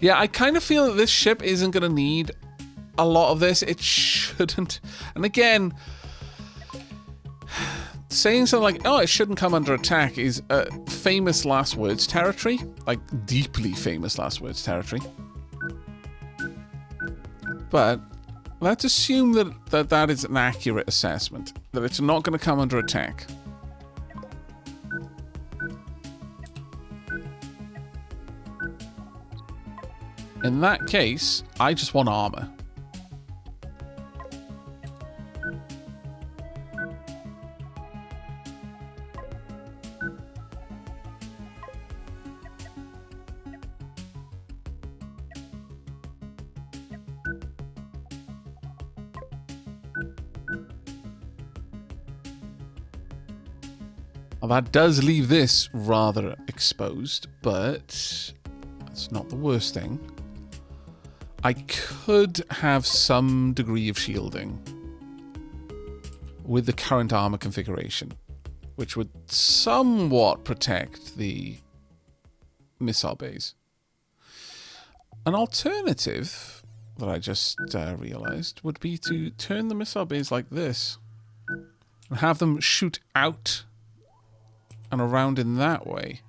Yeah, I kind of feel that this ship isn't going to need a lot of this. It shouldn't. And again, saying something like, oh, it shouldn't come under attack is famous last words territory. Like, deeply famous last words territory. But let's assume that is an accurate assessment. That it's not going to come under attack. In that case, I just want armor. Well, that does leave this rather exposed, but it's not the worst thing. I could have some degree of shielding with the current armor configuration, which would somewhat protect the missile bays. An alternative that I just realized would be to turn the missile bays like this and have them shoot out and around in that way.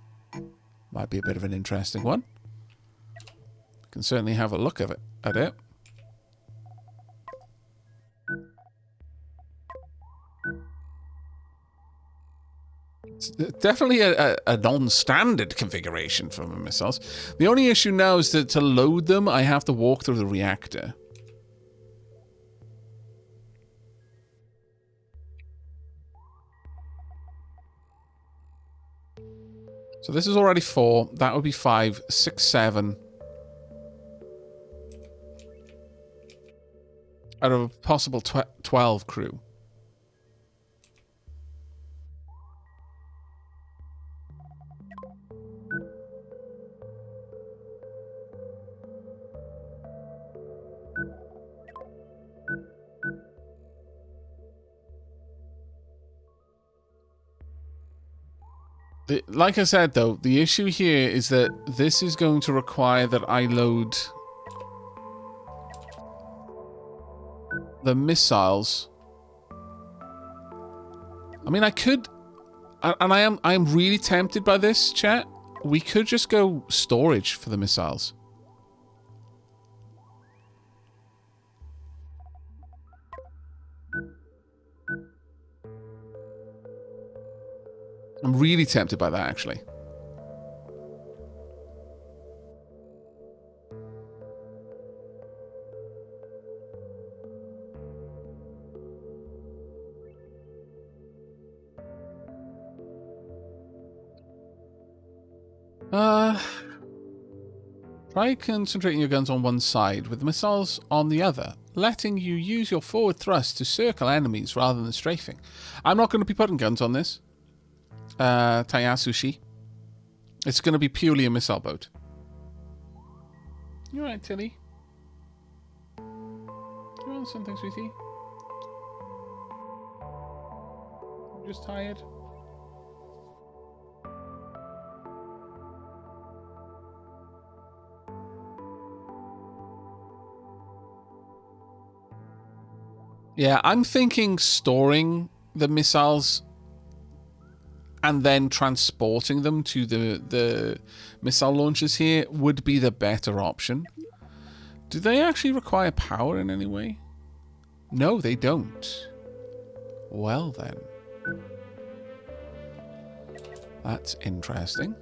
Might be a bit of an interesting one. Can certainly have a look at it. It's definitely a non-standard configuration for my missiles. The only issue now is that to load them, I have to walk through the reactor. So this is already 4. That would be 5, 6, 7. Out of a possible 12 crew. Like I said, though, the issue here is that this is going to require that I load the missiles. I mean, I could, and I am really tempted by this, chat. We could just go storage for the missiles. I'm really tempted by that, actually. Try concentrating your guns on one side with the missiles on the other, letting you use your forward thrust to circle enemies rather than strafing. I'm not going to be putting guns on this. Tayasushi. It's going to be purely a missile boat. You alright, Tilly? You want something, sweetie? I'm just tired. Yeah, I'm thinking storing the missiles and then transporting them to the missile launchers here would be the better option. Do they actually require power in any way? No, they don't. Well then. That's interesting.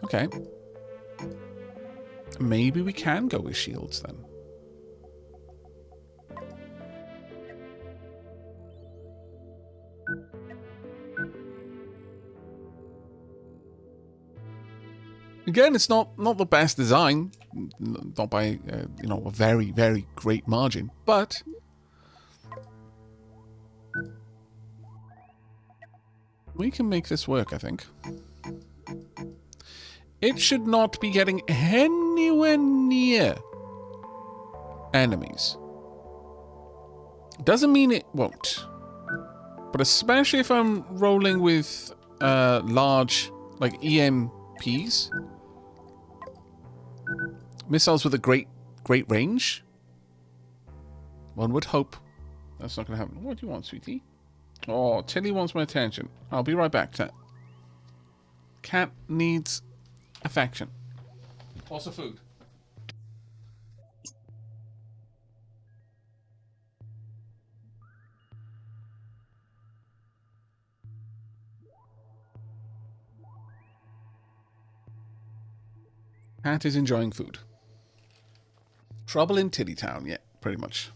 Okay. Maybe we can go with shields then. Again, it's not the best design, not by you know, a very, very great margin, but we can make this work, I think. It should not be getting anywhere near enemies. Doesn't mean it won't, but especially if I'm rolling with large, like EMPs. Missiles with a great range? One would hope. That's not going to happen. What do you want, sweetie? Oh, Tilly wants my attention. I'll be right back, Cat. Cat needs affection. Also food. Cat is enjoying food. Trouble in Tilly Town, yeah, pretty much.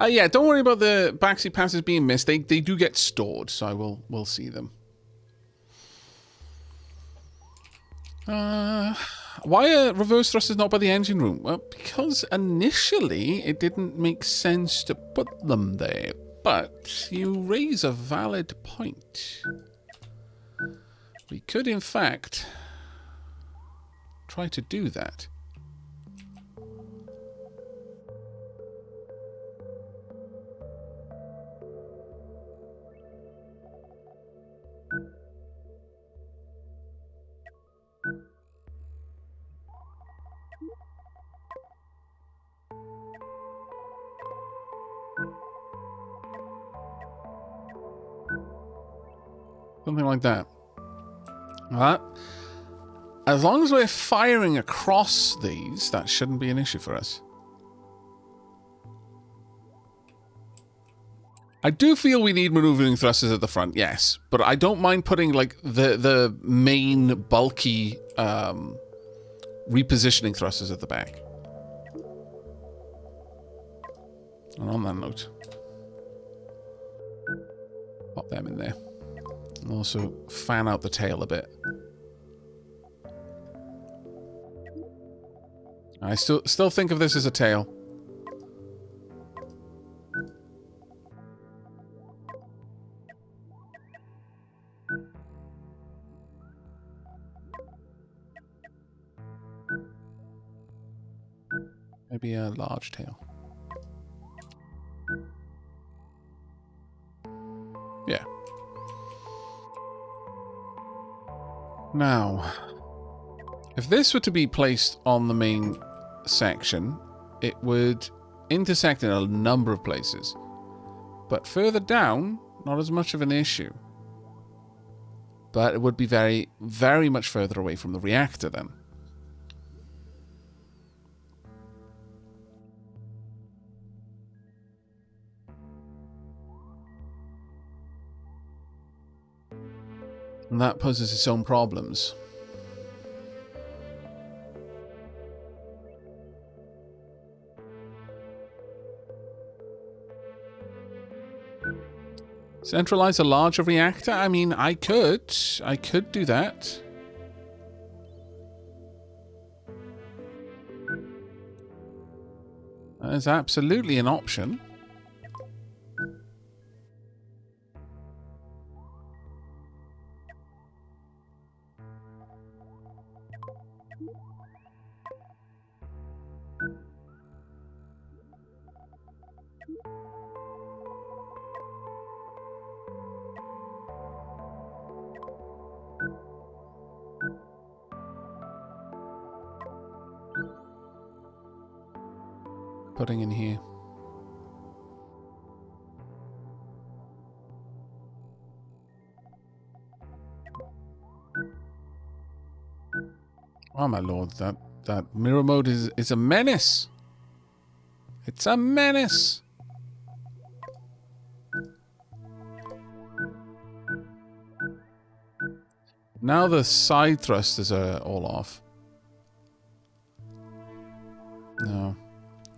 Yeah, don't worry about the backseat passes being missed. They do get stored, so we'll see them. Why are reverse thrusters not by the engine room? Well, because initially it didn't make sense to put them there. But you raise a valid point. We could, in fact, try to do that. Something like that. As long as we're firing across these, that shouldn't be an issue for us. I do feel we need maneuvering thrusters at the front, yes. But I don't mind putting, like, the main bulky repositioning thrusters at the back. And on that note, pop them in there. And also fan out the tail a bit. I still think of this as a tail. Maybe a large tail. Yeah. Now, if this were to be placed on the main section, it would intersect in a number of places. But further down, not as much of an issue. But it would be very, very much further away from the reactor then. And that poses its own problems. Centralize a larger reactor? I mean, I could do that. That is absolutely an option. Putting in here. Oh my lord, that mirror mode is a menace. It's a menace. Now the side thrusters are all off.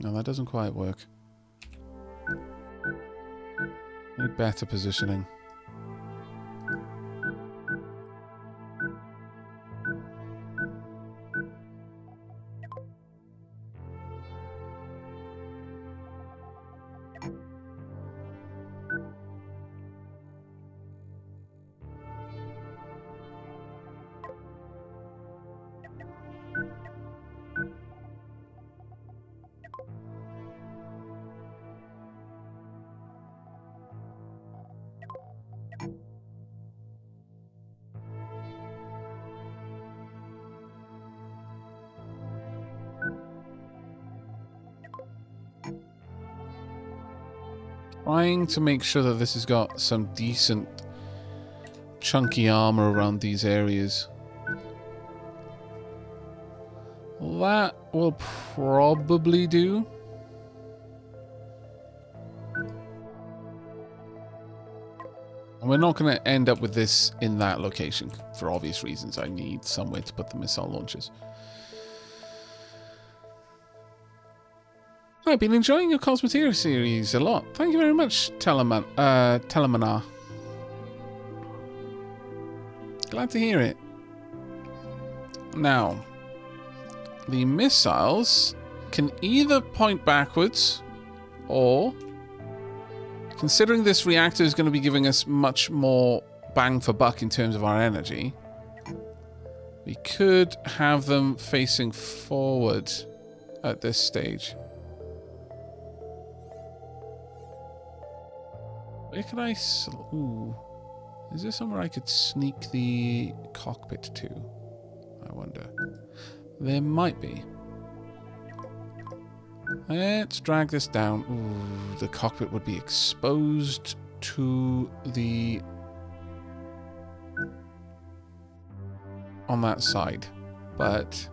No, that doesn't quite work. Need better positioning. trying to make sure that this has got some decent chunky armor around these areas. That will probably do. And we're not going to end up with this in that location for obvious reasons. I need somewhere to put the missile launchers. I've been enjoying your Cosmoteer series a lot. Thank you very much, Telemana. Glad to hear it. Now, the missiles can either point backwards or, considering this reactor is going to be giving us much more bang for buck in terms of our energy, we could have them facing forward at this stage. Where could I... Ooh. Is there somewhere I could sneak the cockpit to? I wonder. There might be. Let's drag this down. Ooh, the cockpit would be exposed to the... on that side. But...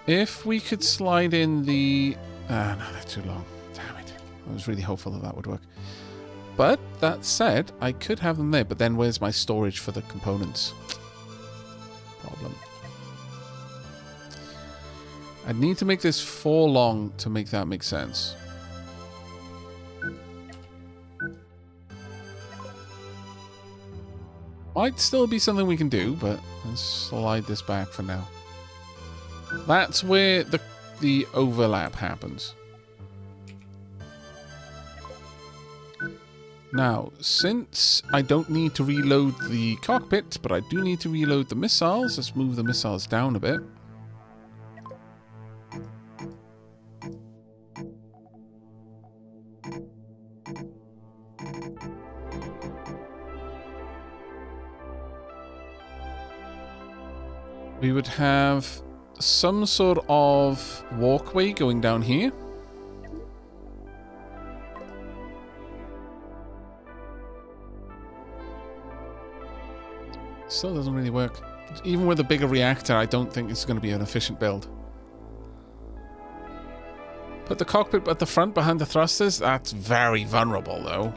if we could slide in the... no, that's too long. Damn it. I was really hopeful that that would work. But, that said, I could have them there. But then where's my storage for the components? Problem. I'd need to make this 4 long to make that make sense. Might still be something we can do, but let's slide this back for now. That's where the overlap happens. Now, since I don't need to reload the cockpit, but I do need to reload the missiles, let's move the missiles down a bit. We would have some sort of walkway going down here. Still doesn't really work. Even with a bigger reactor, I don't think it's going to be an efficient build. Put the cockpit at the front behind the thrusters? That's very vulnerable, though.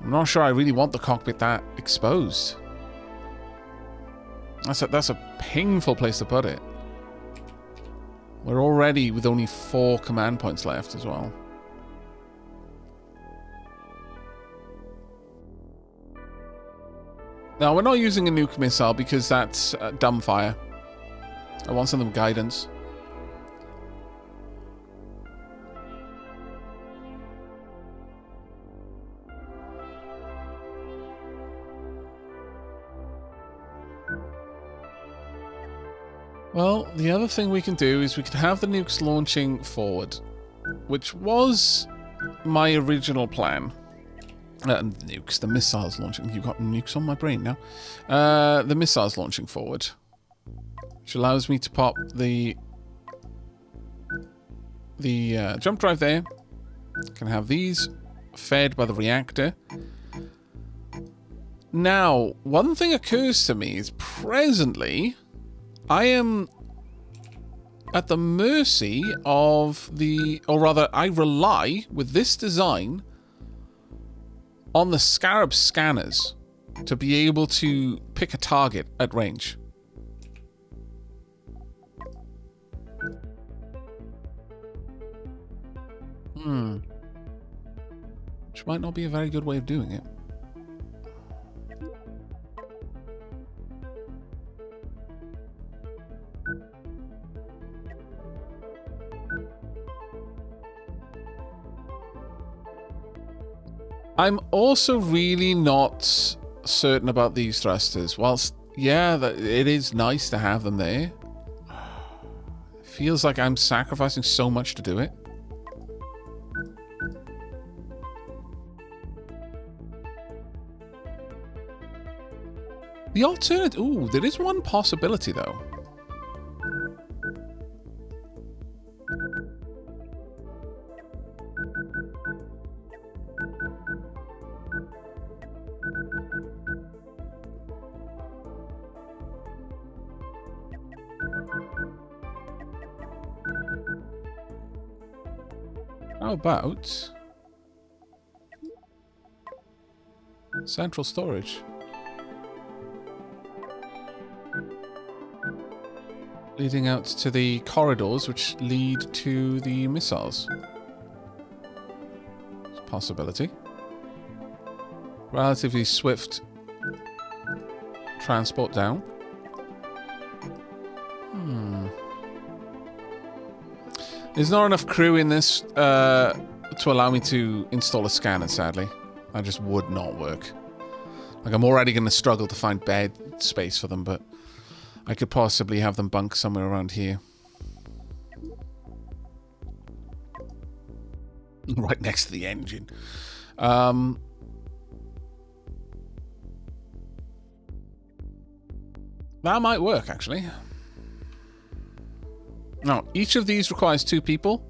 I'm not sure I really want the cockpit that exposed. That's a painful place to put it. We're already with only 4 command points left as well. Now, we're not using a nuke missile because that's dumbfire. I want some of them guidance. Well, the other thing we can do is we could have the nukes launching forward, which was my original plan. Nukes, the missiles launching. You've got nukes on my brain now. The missiles launching forward, which allows me to pop the jump drive there. Can have these fed by the reactor. Now, one thing occurs to me is presently I am at the mercy of the... or rather, I rely, with this design, on the Scarab scanners to be able to pick a target at range. Which might not be a very good way of doing it. I'm also really not certain about these thrusters. Whilst, yeah, it is nice to have them there. It feels like I'm sacrificing so much to do it. The alternate... Ooh, there is one possibility, though. How about central storage? Leading out to the corridors which lead to the missiles. It's a possibility. Relatively swift transport down. There's not enough crew in this to allow me to install a scanner, sadly. That just would not work. Like, I'm already going to struggle to find bed space for them, but I could possibly have them bunk somewhere around here. Right next to the engine. That might work, actually. Now, each of these requires 2 people.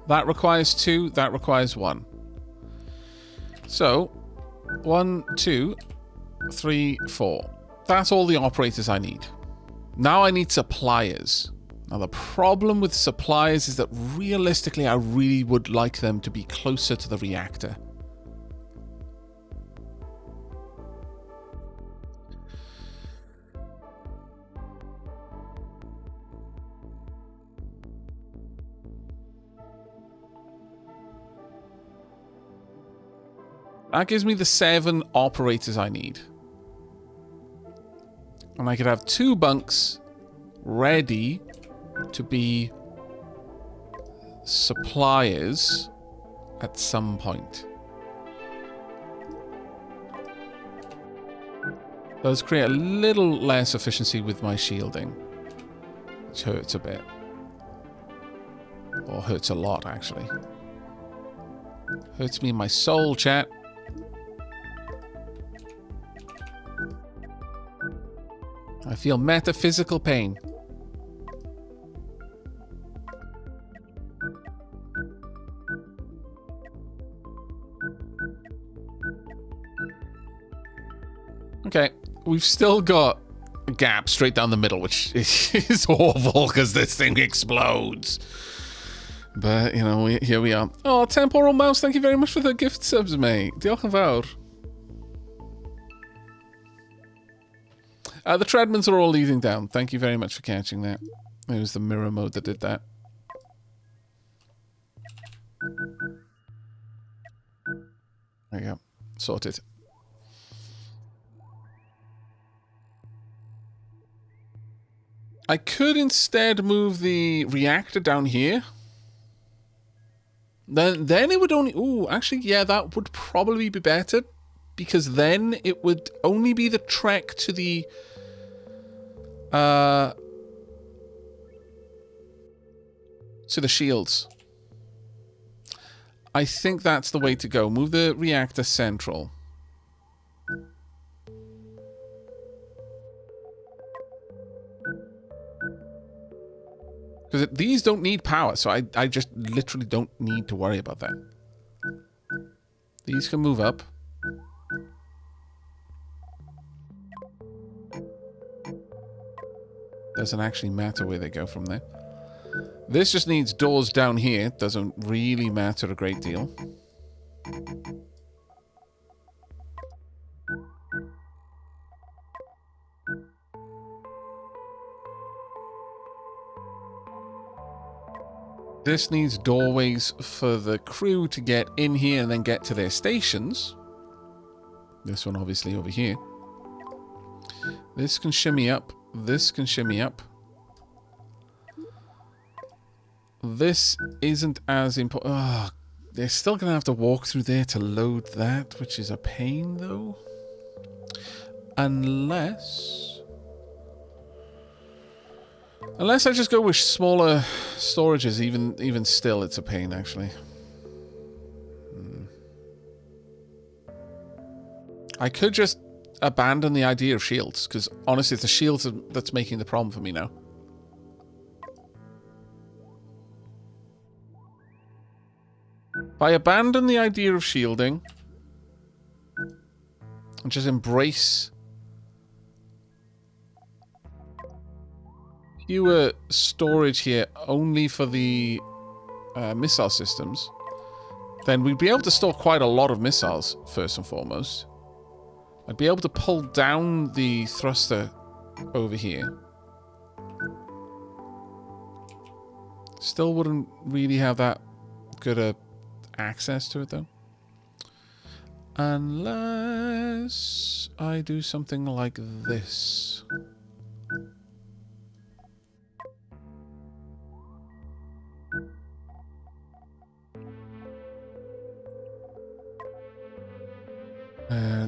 That requires 2. That requires 1. So, 1, 2, 3, 4. That's all the operators I need. Now I need suppliers. Now, the problem with suppliers is that realistically, I really would like them to be closer to the reactor. That gives me the 7 operators I need. And I could have 2 bunks ready to be suppliers at some point. Does create a little less efficiency with my shielding, which hurts a bit. Or hurts a lot, actually. Hurts me in my soul, chat. I feel metaphysical pain. Okay, we've still got a gap straight down the middle, which is awful because this thing explodes. But, you know, here we are. Oh, Temporal Mouse, thank you very much for the gift subs, mate. Diolch yn fawr. The treadmills are all leading down. Thank you very much for catching that. It was the mirror mode that did that. There you go. Sorted. I could instead move the reactor down here. Then it would only... Ooh, actually, yeah, that would probably be better. Because then it would only be the trek to the... to the shields. I think that's the way to go. Move the reactor central. Because these don't need power, so I just literally don't need to worry about that. These can move up. Doesn't actually matter where they go from there. This just needs doors down here. Doesn't really matter a great deal. This needs doorways for the crew to get in here and then get to their stations. This one obviously over here. This can shimmy up. This can shimmy up. This isn't as important. Oh, they're still going to have to walk through there to load that, which is a pain, though. Unless I just go with smaller storages, even still, it's a pain, actually. I could just abandon the idea of shields, because honestly, it's the shields that's making the problem for me now. If I abandon the idea of shielding and just embrace fewer storage here only for the missile systems, then we'd be able to store quite a lot of missiles, first and foremost. I'd be able to pull down the thruster over here. Still wouldn't really have that good a access to it, though. Unless I do something like this.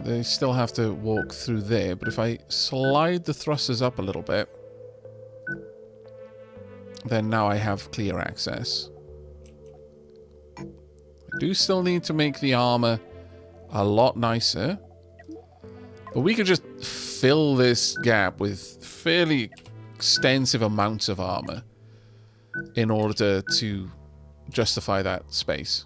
They still have to walk through there, but if I slide the thrusters up a little bit, then now I have clear access. I do still need to make the armor a lot nicer, but we could just fill this gap with fairly extensive amounts of armor in order to justify that space.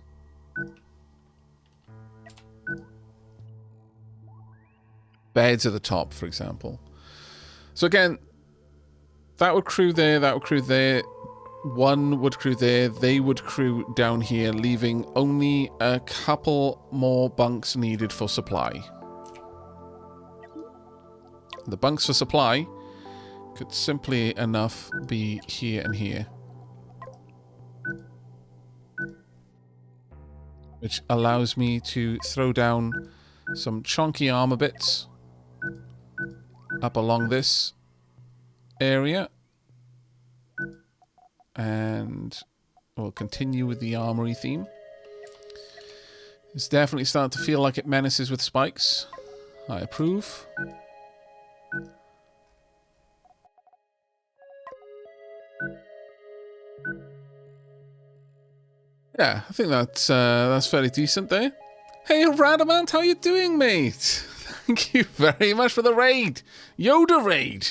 Beds at the top, for example. So again, that would crew there, that would crew there, one would crew there, they would crew down here, leaving only a couple more bunks needed for supply. The bunks for supply could simply enough be here and here. Which allows me to throw down some chunky armor bits up along this area, and we'll continue with the armory theme. It's definitely starting to feel like it menaces with spikes. I approve. Yeah, I think that's fairly decent there. Hey, Radamant, how you doing, mate? Thank you very much for the raid. Yoda raid.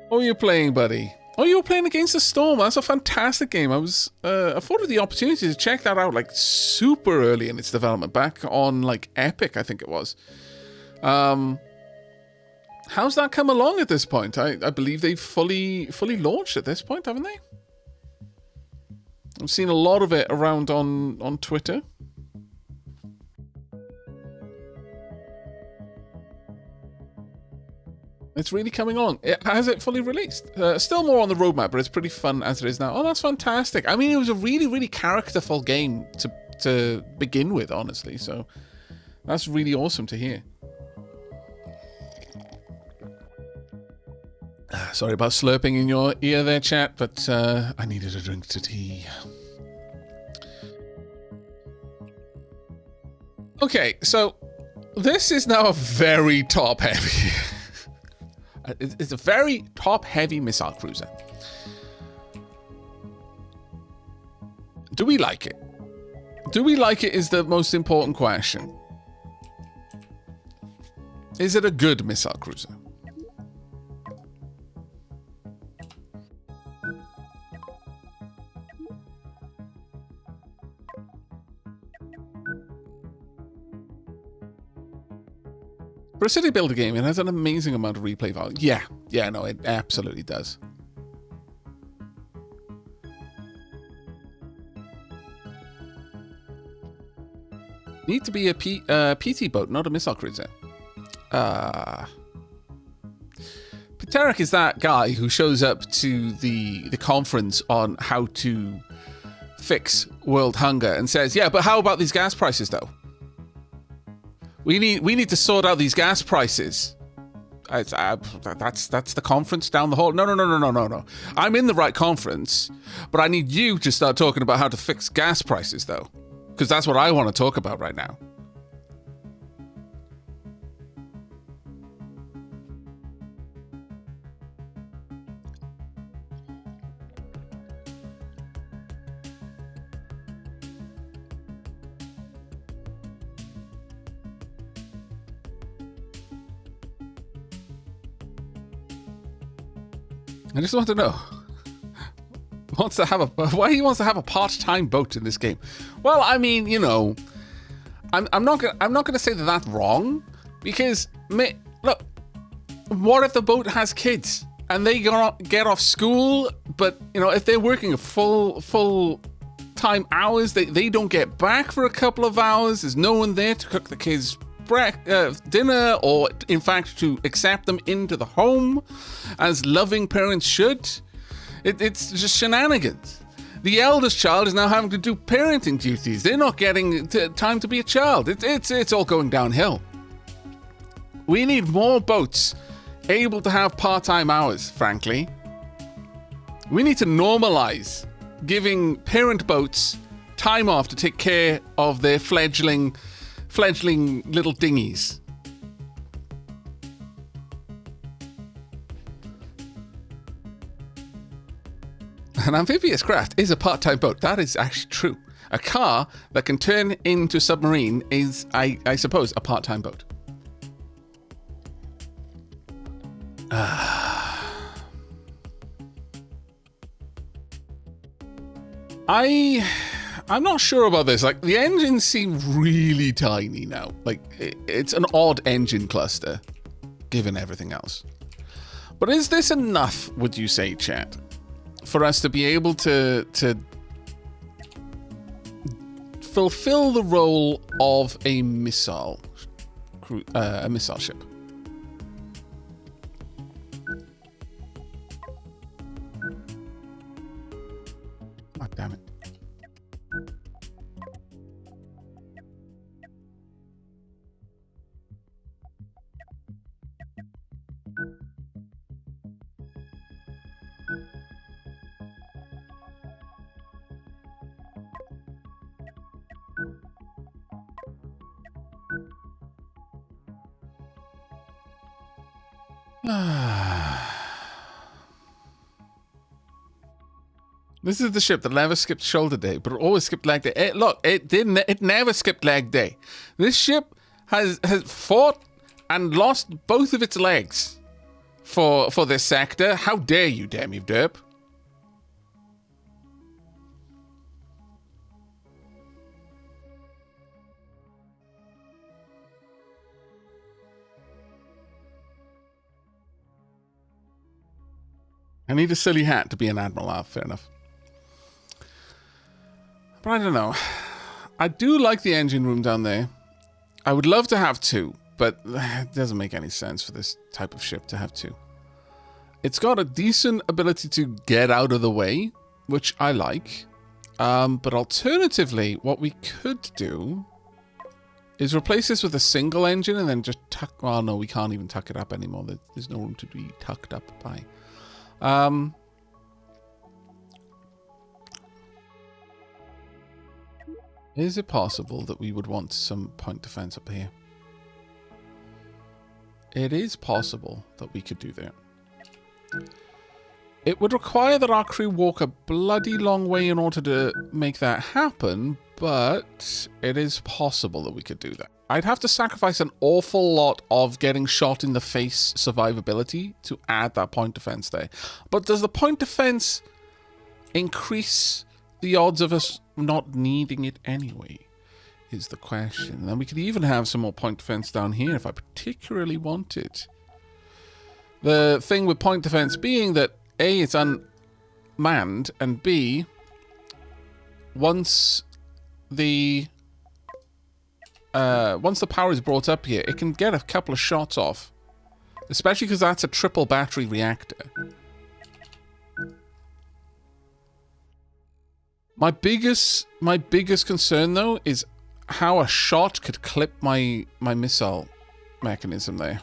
What are you playing, buddy? Oh, you were playing Against the Storm. That's a fantastic game. I was afforded the opportunity to check that out like super early in its development, back on like Epic, I think it was. How's that come along at this point? I believe they've fully launched at this point, haven't they? I've seen a lot of it around on Twitter. It's really coming along. Has it fully released? Still more on the roadmap, but it's pretty fun as it is now. Oh, that's fantastic. I mean, it was a really, really characterful game to begin with, honestly. So that's really awesome to hear. Sorry about slurping in your ear there, chat, but I needed a drink to tea. Okay, so this is now a very top-heavy... it's a very top-heavy missile cruiser. Do we like it? Do we like it is the most important question. Is it a good missile cruiser? For a city builder game, it has an amazing amount of replay value. Yeah, no, it absolutely does. Need to be a PT boat, not a missile cruiser. Pterek is that guy who shows up to the conference on how to fix world hunger and says, yeah, but how about these gas prices, though? We need to sort out these gas prices. That's the conference down the hall. No. I'm in the right conference, but I need you to start talking about how to fix gas prices, though, because that's what I want to talk about right now. I just want to know why he wants to have a part-time boat in this game. Well, I mean, you know, I'm not gonna say that that's wrong, because look, what if the boat has kids and they get off school, but you know, if they're working a full time hours, they don't get back for a couple of hours. There's no one there to cook the kids dinner, or in fact to accept them into the home as loving parents should. It's just shenanigans. The eldest child is now having to do parenting duties. They're not getting time to be a child. It's all going downhill. We need more boats able to have part-time hours, frankly. We need to normalize giving parent boats time off to take care of their fledgling little dinghies. An amphibious craft is a part-time boat. That is actually true. A car that can turn into a submarine is, I suppose, a part-time boat. I'm not sure about this. Like, the engines seem really tiny now. Like, it's an odd engine cluster, given everything else. But is this enough, would you say, chat, for us to be able to fulfill the role of a missile ship? Oh, damn it. This is the ship that never skipped shoulder day, but it always skipped leg day. It never skipped leg day. This ship has fought and lost both of its legs for this sector. How dare you, damn you, derp. I need a silly hat to be an admiral. Fair enough. But I don't know. I do like the engine room down there. I would love to have two, but it doesn't make any sense for this type of ship to have two. It's got a decent ability to get out of the way, which I like. But alternatively, what we could do is replace this with a single engine and then just tuck... Well, no, we can't even tuck it up anymore. There's no room to be tucked up by. Is it possible that we would want some point defense up here? It is possible that we could do that. It would require that our crew walk a bloody long way in order to make that happen, but it is possible that we could do that. I'd have to sacrifice an awful lot of getting shot in the face survivability to add that point defense there. But does the point defense increase the odds of us not needing it anyway, is the question. And then we could even have some more point defense down here if I particularly wanted. The thing with point defense being that A, it's unmanned, and B, once the power is brought up here, it can get a couple of shots off. Especially because that's a triple battery reactor. My biggest concern, though, is how a shot could clip my missile mechanism there.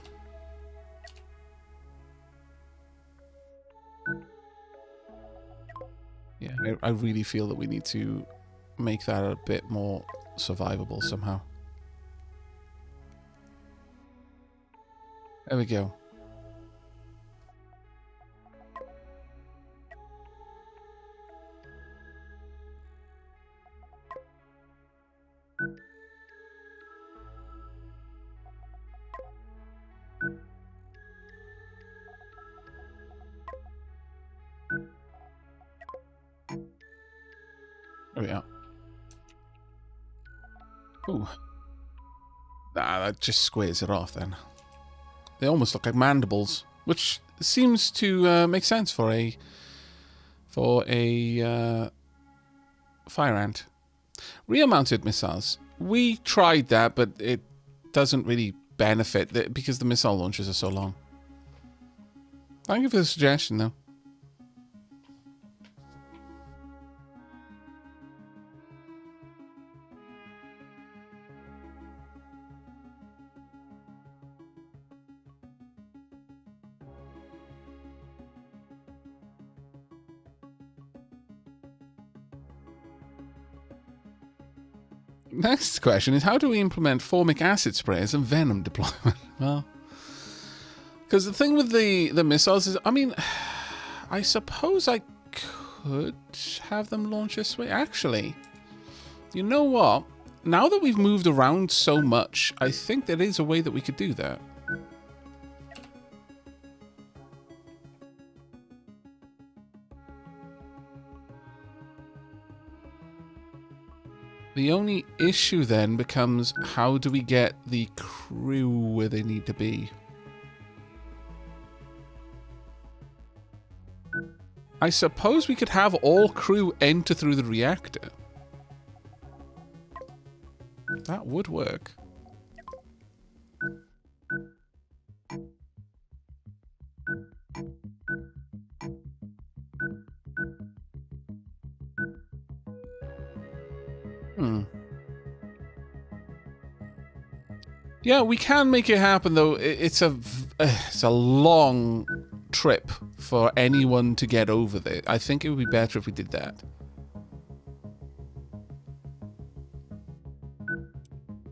Yeah, I really feel that we need to make that a bit more survivable somehow. There we go. Oh yeah. Ooh. Nah, that just squares it off then. They almost look like mandibles, which seems to make sense for a fire ant. Rear-mounted missiles. We tried that, but it doesn't really benefit because the missile launchers are so long. Thank you for the suggestion, though. Next question is, how do we implement formic acid sprays and venom deployment? Well, because the thing with the missiles is, I mean, I suppose I could have them launch this way. Actually, you know what? Now that we've moved around so much, I think there is a way that we could do that. The only issue then becomes, how do we get the crew where they need to be? I suppose we could have all crew enter through the reactor. That would work. Yeah, we can make it happen, though. It's a long trip for anyone to get over there. I think it would be better if we did that.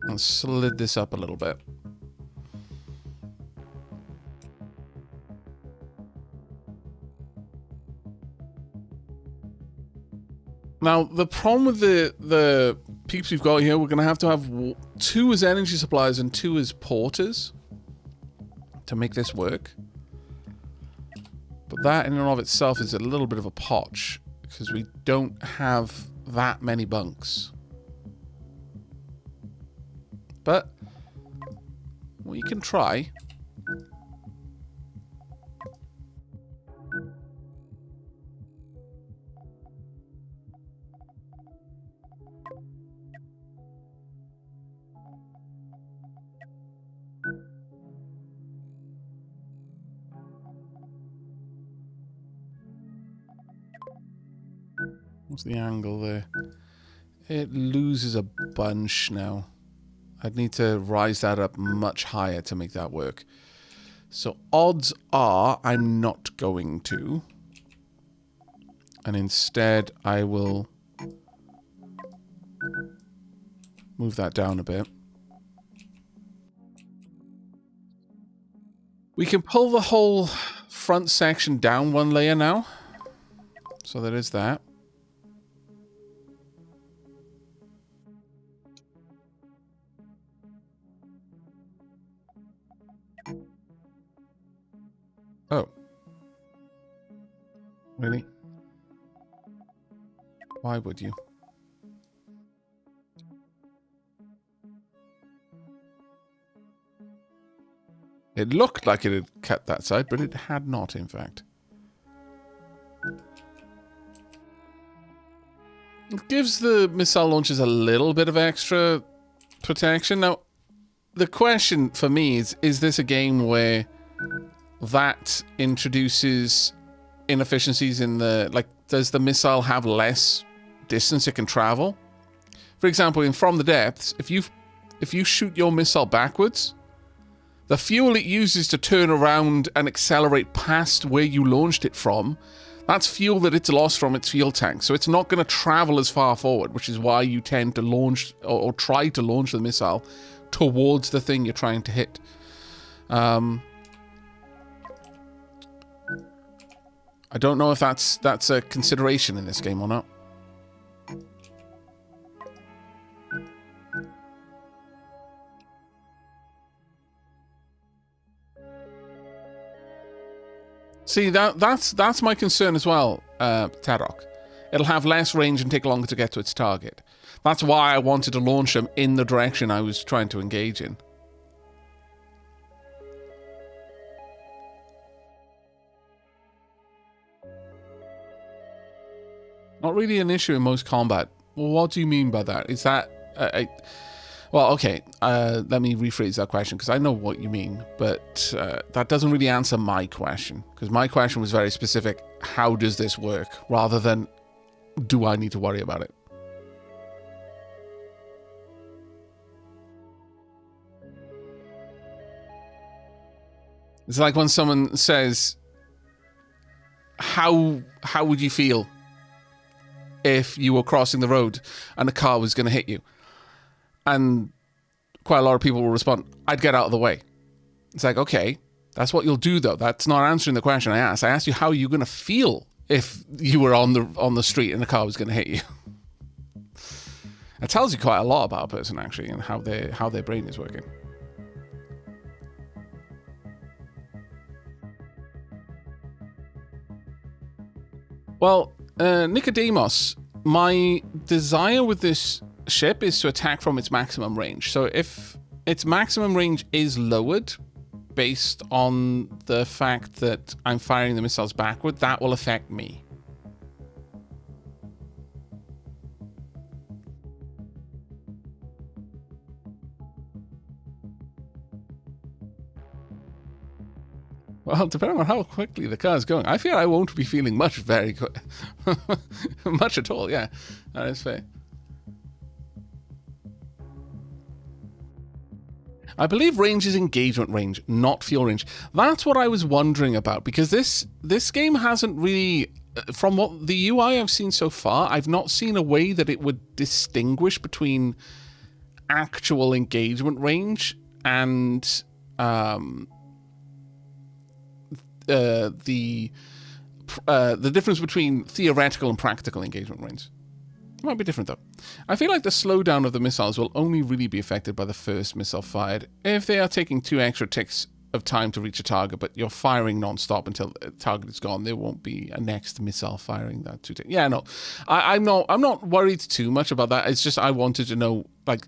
And slid this up a little bit. Now, the problem with the peeps we've got here, we're going to have 2 as energy supplies and 2 as porters to make this work. But that in and of itself is a little bit of a potch, because we don't have that many bunks. But we can try. What's the angle there? It loses a bunch now. I'd need to rise that up much higher to make that work. So odds are I'm not going to. And instead I will move that down a bit. We can pull the whole front section down 1 layer now. So there is that. Oh. Really? Why would you? It looked like it had cut that side, but it had not, in fact. It gives the missile launchers a little bit of extra protection. Now, the question for me is this a game where that introduces inefficiencies in the, like, does the missile have less distance it can travel? For example, in From the Depths, if you shoot your missile backwards, the fuel it uses to turn around and accelerate past where you launched it from, that's fuel that it's lost from its fuel tank. So it's not going to travel as far forward, which is why you tend to launch or try to launch the missile towards the thing you're trying to hit. I don't know if that's a consideration in this game or not. See, that's my concern as well, Tarok. It'll have less range and take longer to get to its target. That's why I wanted to launch them in the direction I was trying to engage in. Not really an issue in most combat. Well, what do you mean by that? Is that... well, okay, let me rephrase that question, because I know what you mean, but that doesn't really answer my question, because my question was very specific. How does this work? Rather than, do I need to worry about it? It's like when someone says, how would you feel if you were crossing the road and a car was going to hit you? And quite a lot of people will respond, I'd get out of the way. It's like, okay, that's what you'll do, though. That's not answering the question I asked. I asked you how are you going to feel if you were on the street and a car was going to hit you. It tells you quite a lot about a person, actually, and how their brain is working. Well, Nicodemus, my desire with this ship is to attack from its maximum range. So if its maximum range is lowered based on the fact that I'm firing the missiles backward, that will affect me. Well, depending on how quickly the car is going, I fear I won't be feeling much very quick. Much at all, yeah. That is fair. I believe range is engagement range, not fuel range. That's what I was wondering about, because this game hasn't really... From what the UI I've seen so far, I've not seen a way that it would distinguish between actual engagement range and... the difference between theoretical and practical engagement range. It might be different, though. I feel like the slowdown of the missiles will only really be affected by the first missile fired. If they are taking 2 extra ticks of time to reach a target, but you're firing non-stop until the target is gone, there won't be a next missile firing that 2 ticks. Yeah, no. I'm not worried too much about that. It's just I wanted to know, like,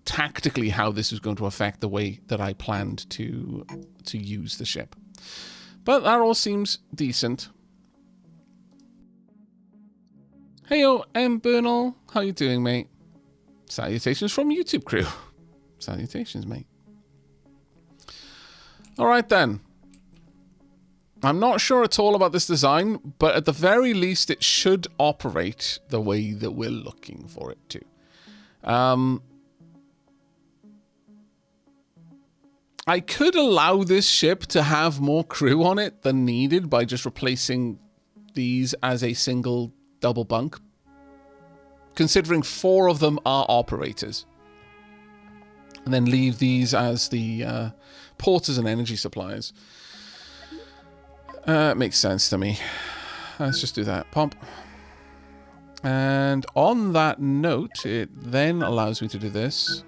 tactically how this was going to affect the way that I planned to use the ship. But that all seems decent. Heyo, Bernal. How you doing, mate? Salutations from YouTube crew. Salutations, mate. Alright then. I'm not sure at all about this design, but at the very least it should operate the way that we're looking for it to. I could allow this ship to have more crew on it than needed by just replacing these as a single double bunk, considering 4 of them are operators. And then leave these as the porters and energy suppliers. Makes sense to me. Let's just do that. Pump. And on that note, it then allows me to do this.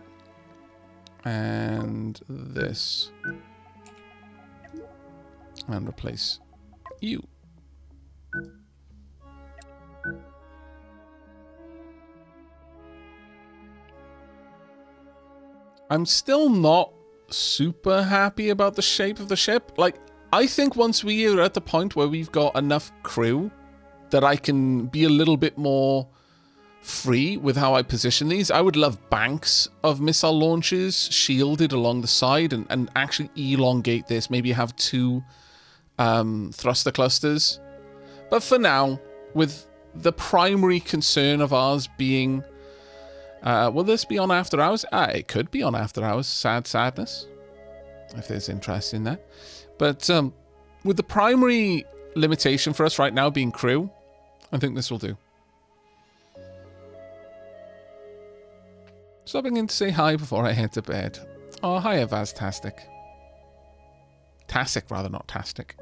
And this. And replace you. I'm still not super happy about the shape of the ship. Like, I think once we are at the point where we've got enough crew that I can be a little bit more free with how I position these. I would love banks of missile launches shielded along the side and actually elongate this. Maybe have 2 thruster clusters. But for now, with the primary concern of ours being... will this be on after hours? It could be on after hours. Sadness. If there's interest in that. But with the primary limitation for us right now being crew, I think this will do. Stopping in to say hi before I head to bed. Oh, hiya, Vaztastic. Tastic, rather, not Tastic.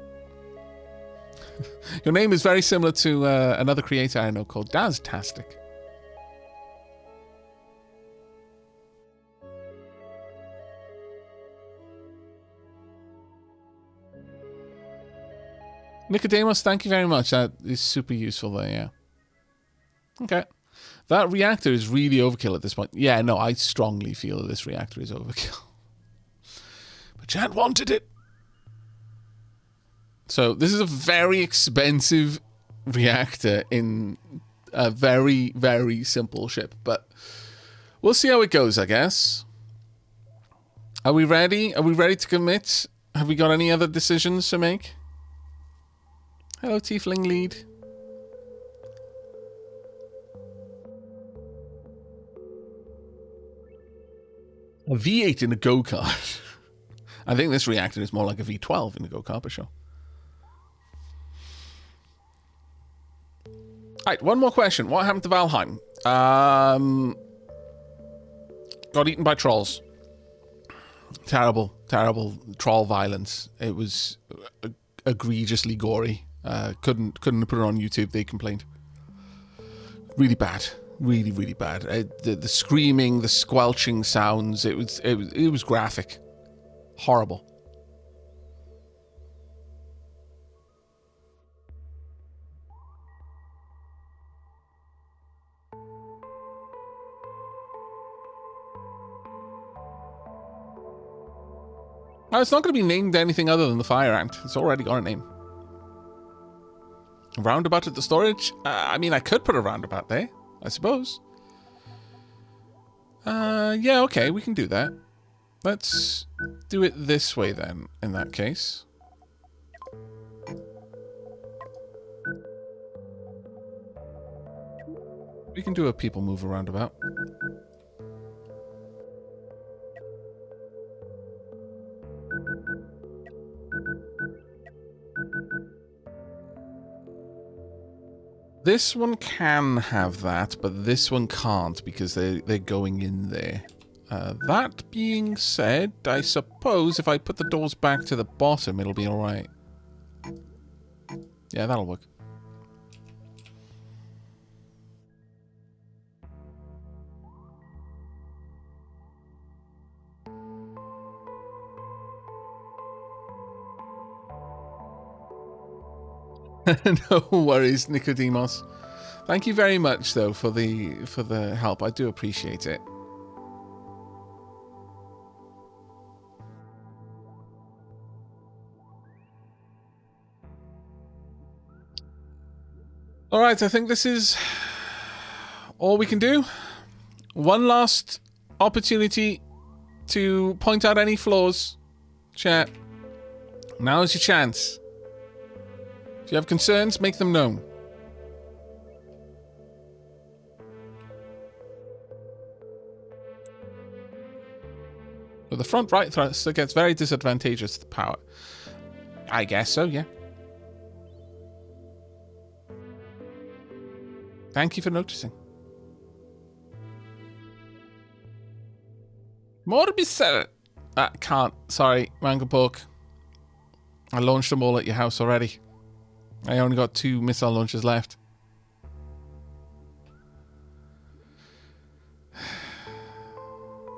Your name is very similar to another creator I know called Daztastic. Nicodemus, thank you very much. That is super useful there, yeah. Okay. That reactor is really overkill at this point. Yeah, no, I strongly feel that this reactor is overkill. But Chat wanted it. So this is a very expensive reactor in A very, very simple ship. But we'll see how it goes, I guess. Are we ready? Are we ready to commit? Have we got any other decisions to make? Hello, Tiefling Lead. A V8 in a go-kart. I think this reactor is more like a V12 in a go-kart, for sure. Alright, one more question. What happened to Valheim? Got eaten by trolls. Terrible, terrible troll violence. It was egregiously gory. Couldn't put it on YouTube. They complained. Really bad. Really, really bad. The screaming, the squelching sounds. It was graphic. Horrible. Oh, it's not going to be named anything other than the Fire Ant. It's already got a name. Roundabout at the storage? I mean, I could put a roundabout there, I suppose. Yeah, okay, we can do that. Let's do it this way then, in that case. We can do a people mover roundabout. This one can have that, but this one can't because they're going in there. That being said, I suppose if I put the doors back to the bottom, it'll be alright. Yeah, that'll work. No worries, Nicodemos. Thank you very much, though, for the help. I do appreciate it. All right, I think this is all we can do. One last opportunity to point out any flaws. Chat. Now is your chance. If you have concerns, make them known. Well, the front right thruster gets very disadvantageous to the power. I guess so, yeah. Thank you for noticing. More to be said. Can't. Sorry, Mango Pork. I launched them all at your house already. I only got 2 missile launchers left.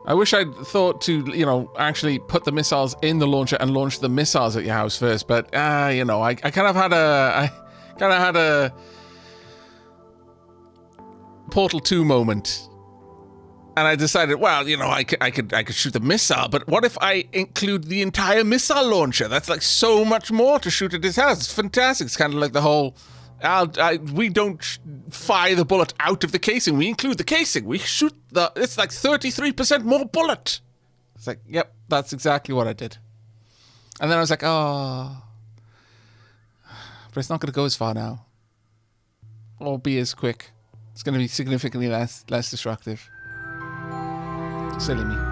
I wish I'd thought to, you know, actually put the missiles in the launcher and launch the missiles at your house first, but, you know, I kind of had a Portal 2 moment. And I decided, well, you know, I could shoot the missile, but what if I include the entire missile launcher? That's like so much more to shoot at his house. It's fantastic. It's kind of like the whole, we don't fire the bullet out of the casing. We include the casing. We shoot it's like 33% more bullet. It's like, yep, that's exactly what I did. And then I was like, oh, but it's not going to go as far now. Or be as quick. It's going to be significantly less destructive. Silly me.